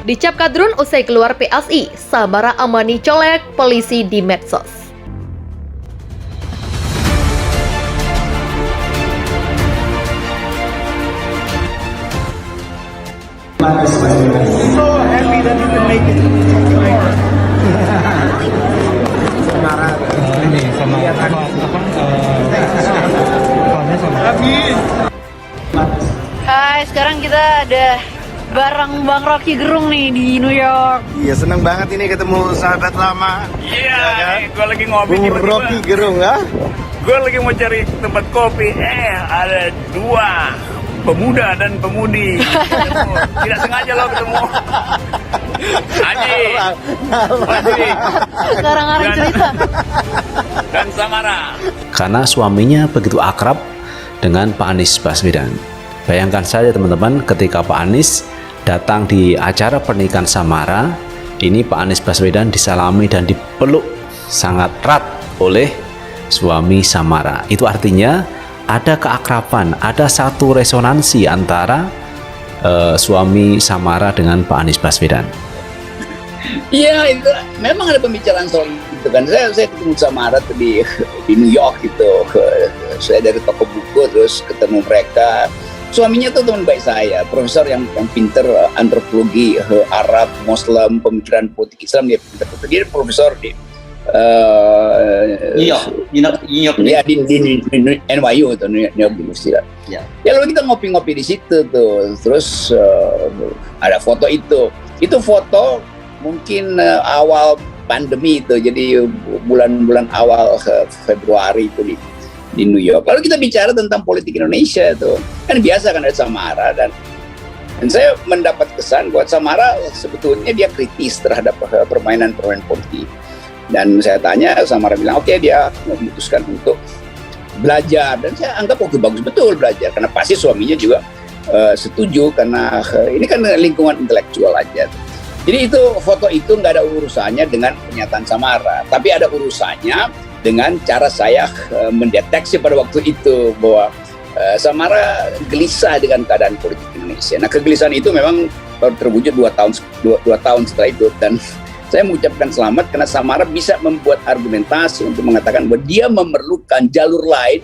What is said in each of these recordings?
Dicap kadrun usai keluar PSI, Samara Amani colek polisi di medsos. So happy that you can make it. Samara ini sama Happy. Hai, sekarang kita ada bareng Bang Rocky Gerung nih di New York. Iya, seneng banget ini ketemu sahabat lama. Iya, gue lagi ngopi Bung Rocky Gerung ya. Gue lagi mau cari tempat kopi. Ada dua pemuda dan pemudi ketemu. Tidak sengaja lo ketemu. Aji, Sekarang ada cerita. dan Samara. Karena suaminya begitu akrab dengan Pak Anies Baswedan. Bayangkan saja teman-teman, ketika Pak Anies datang di acara pernikahan Samara, ini Pak Anies Baswedan disalami dan dipeluk sangat erat oleh suami Samara. Itu artinya ada keakraban, ada satu resonansi antara suami Samara dengan Pak Anies Baswedan. Iya, itu memang ada pembicaraan soal itu kan. Saya ketemu Samara tuh di New York gitu. Saya dari toko buku terus ketemu mereka. Suaminya tuh teman baik saya, profesor yang pinter antropologi Arab, Muslim, pemikiran politik Islam, dia pinter. Dia profesor di New York, ya di NYU itu, New York University. Ya lalu kita ngopi-ngopi di situ tuh, terus ada foto itu foto mungkin awal pandemi itu, jadi bulan-bulan awal Februari itu di New York. Lalu kita bicara tentang politik Indonesia itu, kan biasa kan ada Samara dan saya mendapat kesan buat Samara sebetulnya dia kritis terhadap permainan politik. Dan saya tanya, Samara bilang oke, dia memutuskan untuk belajar, dan saya anggap oke, bagus betul belajar karena pasti suaminya juga setuju karena ini kan lingkungan intelektual aja. Jadi itu foto itu nggak ada urusannya dengan pernyataan Samara, tapi ada urusannya dengan cara saya mendeteksi pada waktu itu bahwa Samara gelisah dengan keadaan politik Indonesia. Nah, kegelisahan itu memang baru terwujud 2 tahun setelah itu, dan saya mengucapkan selamat karena Samara bisa membuat argumentasi untuk mengatakan bahwa dia memerlukan jalur lain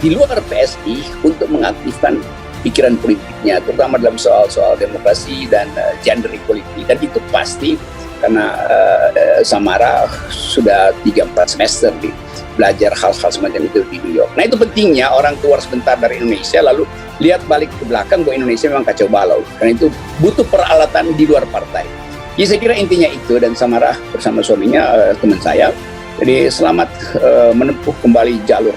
di luar PSI untuk mengaktifkan pikiran politiknya, terutama dalam soal demokrasi dan gender equality. Dan itu pasti karena Samara sudah 3-4 semester belajar hal-hal semacam itu di New York. Nah, itu pentingnya orang keluar sebentar dari Indonesia lalu lihat balik ke belakang bahwa Indonesia memang kacau balau. Karena itu butuh peralatan di luar partai. Jadi saya kira intinya itu, dan Samara bersama suaminya, teman saya, jadi selamat menempuh kembali jalur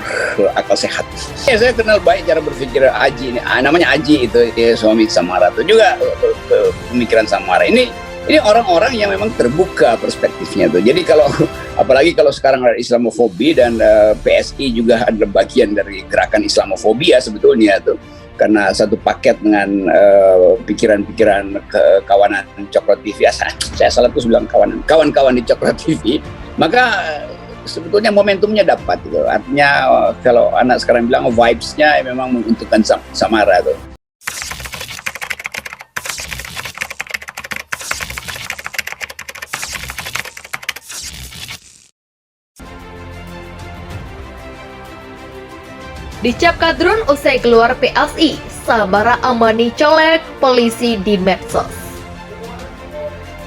akal sehat. Ya, saya kenal baik cara berpikir Aji ini, namanya Aji itu, suami Samara itu juga pemikiran Samara ini orang-orang yang memang terbuka perspektifnya tuh. Jadi apalagi kalau sekarang ada Islamofobi dan PSI juga adalah bagian dari gerakan Islamofobia sebetulnya tuh, karena satu paket dengan pikiran-pikiran kawanan Coklat TV. Saya salah tuh bilang kawan-kawan di Coklat TV. Maka sebetulnya momentumnya dapat gitu. Artinya kalau anak sekarang bilang vibes-nya memang menguntungkan Samara tuh. Dicap kadrun usai keluar PSI, Samara Amani colek polisi di medsos.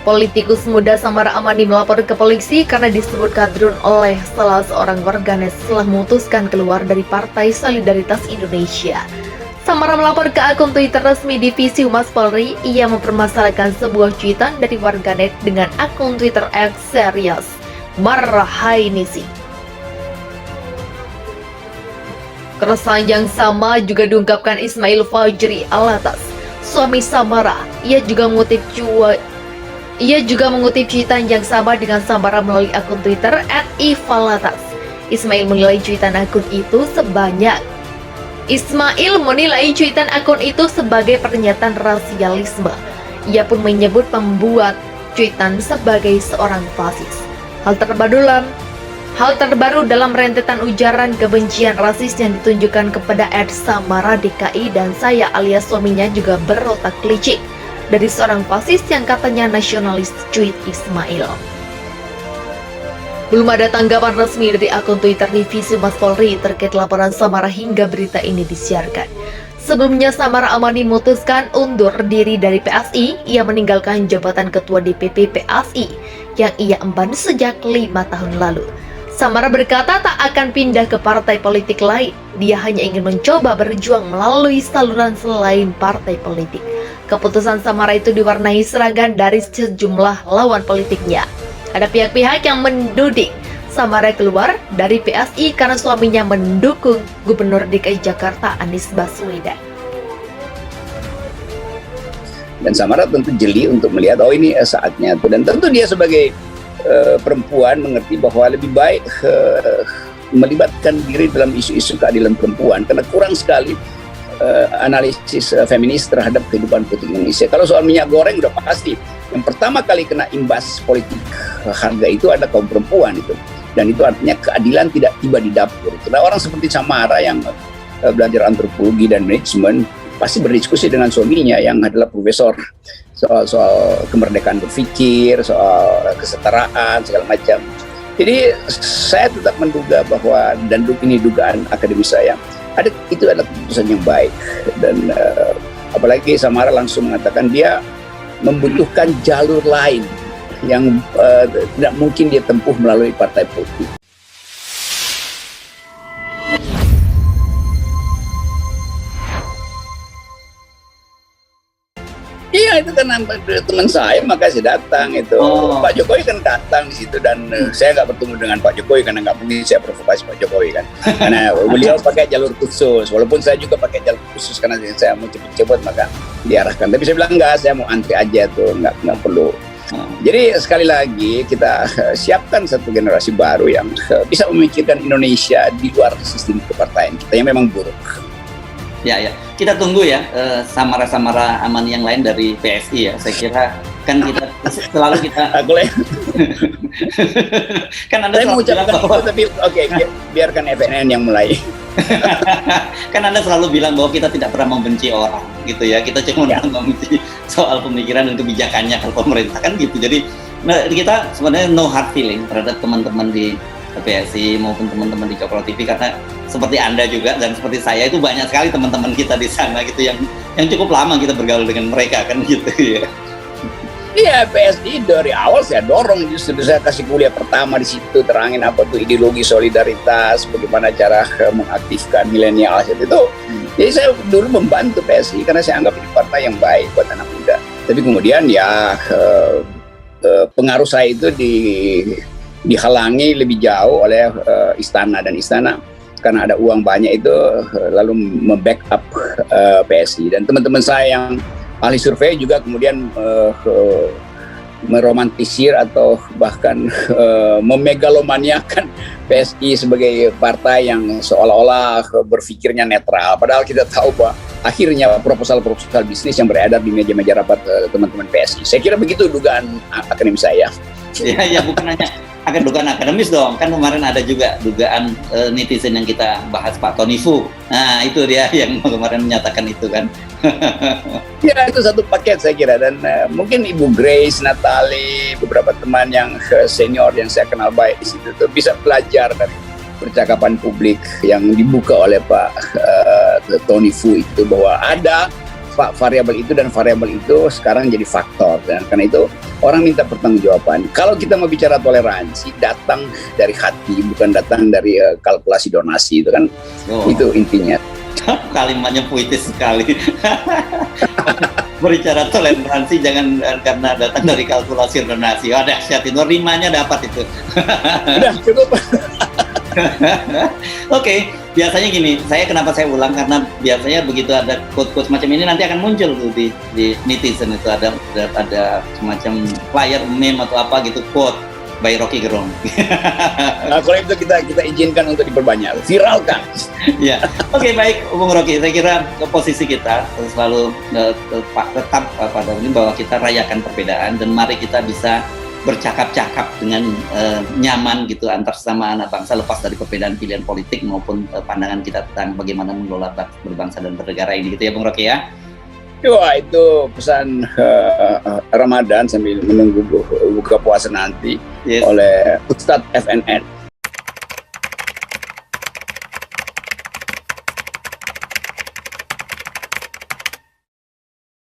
Politikus muda Samara Amani melapor ke polisi karena disebut kadrun oleh salah seorang warganet setelah memutuskan keluar dari Partai Solidaritas Indonesia. Samara melapor ke akun Twitter resmi Divisi Humas Polri. Ia mempermasalahkan sebuah cuitan dari warganet dengan akun Twitter @serius Marhainisi. Keresahan yang sama juga diungkapkan Ismail Fajri Alatas, suami Samara. Ia juga mengutip cuitan yang sama dengan Samara melalui akun Twitter @ifalatas. Ismail menilai cuitan akun itu sebagai pernyataan rasialisme. Ia pun menyebut pembuat cuitan sebagai seorang fasis. Hal terbaru dalam rentetan ujaran kebencian rasis yang ditunjukkan kepada Samara DKI dan saya alias suaminya juga berotak licik. dari seorang fasis yang katanya nasionalis, cuit Ismail. Belum ada tanggapan resmi dari akun Twitter Divisi Humas Polri terkait laporan Samara hingga berita ini disiarkan. Sebelumnya Samara Amani memutuskan undur diri dari PSI. Ia meninggalkan jabatan Ketua DPP PSI yang ia emban sejak 5 tahun lalu. Samara berkata tak akan pindah ke partai politik lain. Dia hanya ingin mencoba berjuang melalui saluran selain partai politik. Keputusan Samara itu diwarnai serangan dari sejumlah lawan politiknya. Ada pihak-pihak yang menuding Samara keluar dari PSI karena suaminya mendukung Gubernur DKI Jakarta Anies Baswedan. Dan Samara tentu jeli untuk melihat ini saatnya tuh, dan tentu dia sebagai perempuan mengerti bahwa lebih baik melibatkan diri dalam isu-isu keadilan perempuan karena kurang sekali analisis feminis terhadap kehidupan politik Indonesia. Kalau soal minyak goreng udah pasti yang pertama kali kena imbas politik harga itu ada kaum perempuan itu, dan itu artinya keadilan tidak tiba di dapur. Karena orang seperti Samara yang belajar antropologi dan manajemen pasti berdiskusi dengan suaminya yang adalah profesor soal kemerdekaan berpikir, soal kesetaraan segala macam. Jadi saya tetap menduga bahwa, dan ini dugaan akademis saya, itu adalah keputusan yang baik. Dan apalagi Samara langsung mengatakan dia membutuhkan jalur lain yang tidak mungkin dia tempuh melalui partai politik. Iya, itu kan teman saya, maka saya datang itu. Pak Jokowi kan datang di situ, dan saya nggak bertemu dengan Pak Jokowi karena nggak mungkin saya provokasi Pak Jokowi kan. Karena beliau pakai jalur khusus, walaupun saya juga pakai jalur khusus karena saya mau cepet-cepet maka diarahkan. Tapi saya bilang enggak, saya mau antri aja tuh, nggak perlu. Jadi sekali lagi kita siapkan satu generasi baru yang bisa memikirkan Indonesia di luar sistem kepartaian kita yang memang buruk. Ya, kita tunggu ya Samara-Samara Amani yang lain dari PSI ya. Saya kira kan kita selalu kita kan Anda saya selalu bilang bahwa tapi oke, biarkan FNN yang mulai. Kan Anda selalu bilang bahwa kita tidak pernah membenci orang gitu ya. Kita cuma membenci soal pemikiran dan kebijakannya kalau pemerintah kan gitu. Jadi kita sebenarnya no hard feeling terhadap teman-teman di PSI maupun teman-teman di Cokro TV, karena seperti Anda juga dan seperti saya itu banyak sekali teman-teman kita di sana gitu yang cukup lama kita bergaul dengan mereka kan gitu ya. Iya, PSI dari awal saya dorong, justru saya kasih kuliah pertama di situ, terangin apa tuh ideologi solidaritas, bagaimana cara mengaktifkan milenial itu. Jadi saya dulu membantu PSI karena saya anggap ini partai yang baik buat anak muda. Tapi kemudian ya pengaruh saya itu dihalangi lebih jauh oleh istana, dan istana karena ada uang banyak itu lalu membackup PSI, dan teman-teman saya yang ahli survei juga kemudian meromantisir atau bahkan memegalomaniakan PSI sebagai partai yang seolah-olah berpikirnya netral, padahal kita tahu bahwa akhirnya proposal-proposal bisnis yang beredar di meja-meja rapat teman-teman PSI. Saya kira begitu dugaan akademis saya. Ya bukan hanya dugaan akademis dong, kan kemarin ada juga dugaan netizen yang kita bahas, Pak Tony Fu. Nah itu dia yang kemarin menyatakan itu kan. Ya itu satu paket saya kira, dan mungkin Ibu Grace, Natali, beberapa teman yang senior yang saya kenal baik di situ tuh bisa belajar dari percakapan publik yang dibuka oleh Pak Tony Fu itu, bahwa ada variabel itu dan variabel itu sekarang jadi faktor, dan karena itu orang minta pertanggungjawaban. Kalau kita mau bicara toleransi, datang dari hati, bukan datang dari kalkulasi donasi, itu kan itu intinya. Kalimatnya puitis sekali. Berbicara toleransi jangan karena datang dari kalkulasi donasi. Oh, dahsyat itu, rimanya dapat itu. Udah cukup. Oke, biasanya gini, kenapa saya ulang, karena biasanya begitu ada quote-quote macam ini nanti akan muncul tuh di netizen itu, ada semacam flyer, meme atau apa gitu, quote by Rocky Gerung. Nah, kalau itu kita izinkan untuk diperbanyak, viralkan. Ya, oke, baik, Bung Rocky. Saya kira posisi kita selalu tetap pada ini bahwa kita rayakan perbedaan, dan mari kita bisa bercakap-cakap dengan nyaman gitu antar sesama anak bangsa, lepas dari perbedaan pilihan politik maupun pandangan kita tentang bagaimana mengelola berbangsa dan bernegara ini gitu ya Bung Rocky ya. Wah, itu pesan Ramadan sambil menunggu buka puasa nanti Yes. oleh Ustadz FNN.